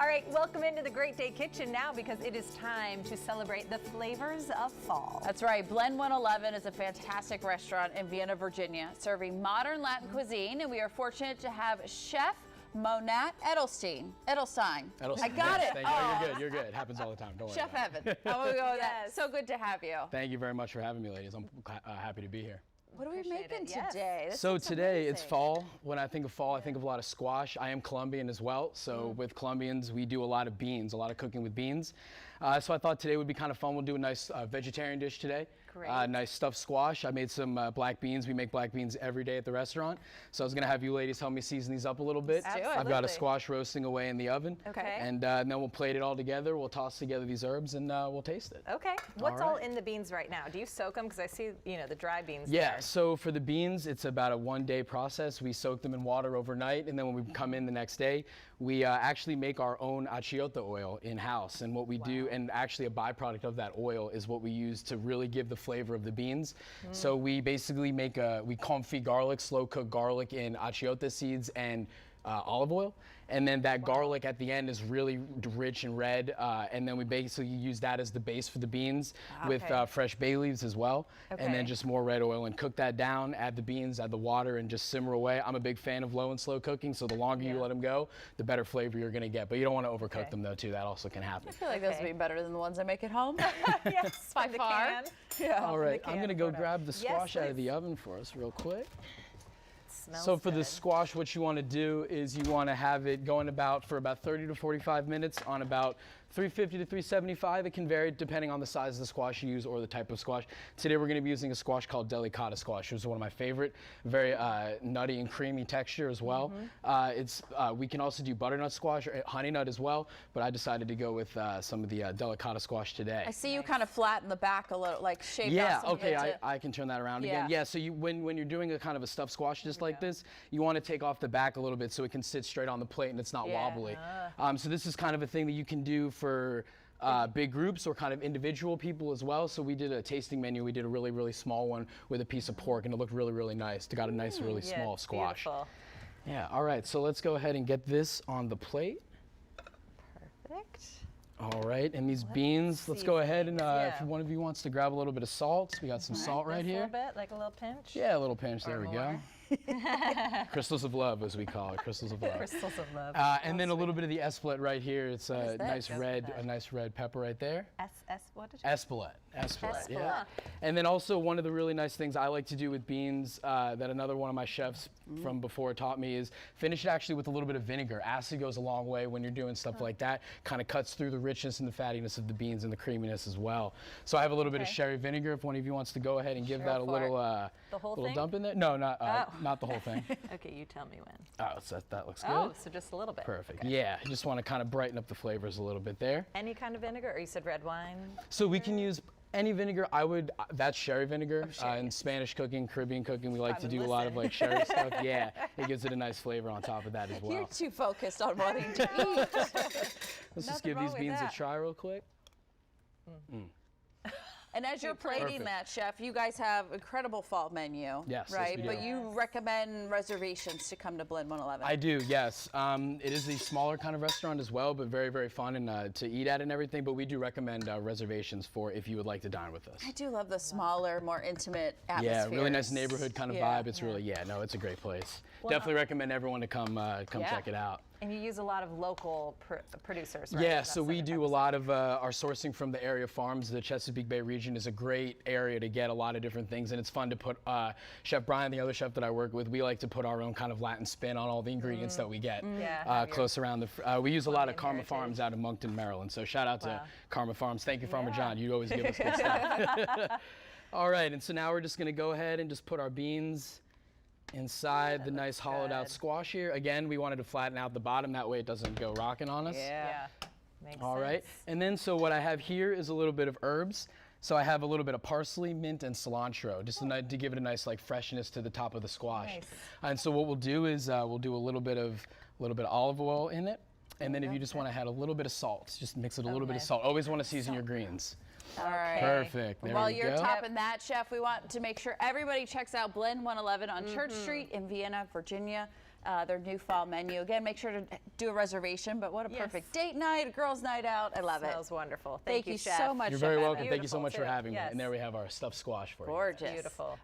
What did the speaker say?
All right, welcome into the Great Day Kitchen now because it is time to celebrate the flavors of fall. That's right. Blend 111 is a fantastic restaurant in Vienna, Virginia, serving modern Latin cuisine, and we are fortunate to have Chef Monat-Edelstein. I got it. You're good. It happens all the time. Don't worry. Chef Evan. I'm gonna go with that. So good to have you. Thank you very much for having me, ladies. I'm happy to be here. What are we making today? This So looks today amazing. it's fall. When I think of fall, I think of a lot of squash. I am Colombian as well. So with Colombians, we do a lot of beans, a lot of cooking with beans. So I thought today would be kind of fun. We'll do a nice vegetarian dish today. Great. Nice stuffed squash. I made some black beans. We make black beans every day at the restaurant. So I was going to have you ladies help me season these up a little bit. Let's do it. I've got a squash roasting away in the oven. Okay. And then we'll plate it all together. We'll toss together these herbs and we'll taste it. Okay. What's All all right. in the beans right now? Do you soak them? Because I see, the dry beans Yeah, there. so for the beans, it's about a 1-day process. We soak them in water overnight, and then when we come in the next day, we actually make our own achiote oil in-house. And what we do, and actually a byproduct of that oil, is what we use to really give the flavor of the beans. So we basically make we confit garlic, slow cook garlic in achiote seeds and olive oil. And then that garlic at the end is really rich and red. And then we basically use that as the base for the beans with fresh bay leaves as well. And then just more red oil and cook that down, add the beans, add the water, and just simmer away. I'm a big fan of low and slow cooking, so the longer you let them go, the better flavor you're gonna get. But you don't wanna overcook them though too, that also can happen. I feel like this would be better than the ones I make at home. Yes, by from the far. can. Yeah. All right, I'm can gonna go photo. grab the squash out of please. the oven for us real quick. Smells So for good. the squash, what you want to do is you want to have it going for about 30 to 45 minutes on about 350 to 375. It can vary depending on the size of the squash you use or the type of squash. Today we're going to be using a squash called delicata squash, which is one of my favorite. Very nutty and creamy texture as well. We can also do butternut squash or honey nut as well, but I decided to go with some of the delicata squash today. I see you kind of flatten the back a little, like shape Yeah, out some of okay, it to- I can turn that around Yeah. again. Yeah, so when you're doing a kind of a stuffed squash just like this, you want to take off the back a little bit so it can sit straight on the plate and it's not wobbly. So this is kind of a thing that you can do for big groups or kind of individual people as well. So we did a tasting menu. We did a really, really small one with a piece of pork, and it looked really, really nice. It got a nice, really small squash. Beautiful. Yeah, all right, so let's go ahead and get this on the plate. Perfect. All right, and these beans, let's go ahead and if one of you wants to grab a little bit of salt, we got some salt right Just here. A little bit, like a little pinch. Yeah, a little pinch, there Or we go. more. Crystals of love, as we call it, crystals of love. Crystals of love. And then a little bit of the espelette right here. It's a this? nice red pepper right there. What did you Espelette, yeah. Espelette. And then also one of the really nice things I like to do with beans that another one of my chefs from before taught me is finish it actually with a little bit of vinegar. Acid goes a long way when you're doing stuff like that. Kind of cuts through the richness and the fattiness of the beans and the creaminess as well. So I have a little bit of sherry vinegar. If one of you wants to go ahead and give that a little The whole little thing? dump in there. No, not the whole thing. Okay, you tell me when. Oh, so that looks good. Oh, so just a little bit. Perfect. Okay. Yeah, you just want to kind of brighten up the flavors a little bit there. Any kind of vinegar, or you said red wine? So we can use any vinegar. That's sherry vinegar. In Spanish cooking, Caribbean cooking, we like to do a lot of like sherry stuff. Yeah, it gives it a nice flavor on top of that as well. You're too focused on wanting to eat. Let's just Nothing give wrong these with beans that. a try real quick. And as you're plating Perfect. that, Chef, you guys have incredible fall menu, Yes, yes, right? we But do. you recommend reservations to come to Blend 111. I do, yes. It is a smaller kind of restaurant as well, but very, very fun and to eat at and everything. But we do recommend reservations for if you would like to dine with us. I do love the smaller, more intimate atmosphere. Yeah, really nice neighborhood kind of Yeah. vibe. It's really, it's a great place. Definitely recommend everyone to come check it out. And you use a lot of local producers, right? Yeah, That's so we the do type a of lot of our sourcing from the area farms. The Chesapeake Bay region is a great area to get a lot of different things, and it's fun to put, Chef Brian, the other chef that I work with, we like to put our own kind of Latin spin on all the ingredients that we get Yeah. close around we use a lot of Colombian Karma heritage. Farms out of Moncton, Maryland, so shout out to Wow. Karma Farms. Thank you, Farmer Yeah. John. You always give us good stuff. All right, and so now we're just gonna go ahead and just put our beans inside the nice hollowed out good. squash here. Again, we wanted to flatten out the bottom, that way it doesn't go rocking on us. Yeah. Makes All sense. right, and then so what I have here is a little bit of herbs. So I have a little bit of parsley, mint, and cilantro, just to give it a nice like freshness to the top of the squash. Nice. And so what we'll do is we'll do a little bit of olive oil in it, and then if you just want to add a little bit of salt, just mix it a little bit of Okay. salt. Always want to season your greens. All right. Perfect. There While we you're go. topping that, Chef, we want to make sure everybody checks out Blend 111 on Church Street in Vienna, Virginia. their new fall menu. Again, make sure to do a reservation, but what a perfect date night, a girls' night out. I love it. Smells wonderful. Thank you Chef. so much, You're Chef very Evan. welcome. Thank you so much for Beautiful, having me. yes. And there we have our stuffed squash for you. Gorgeous. Beautiful.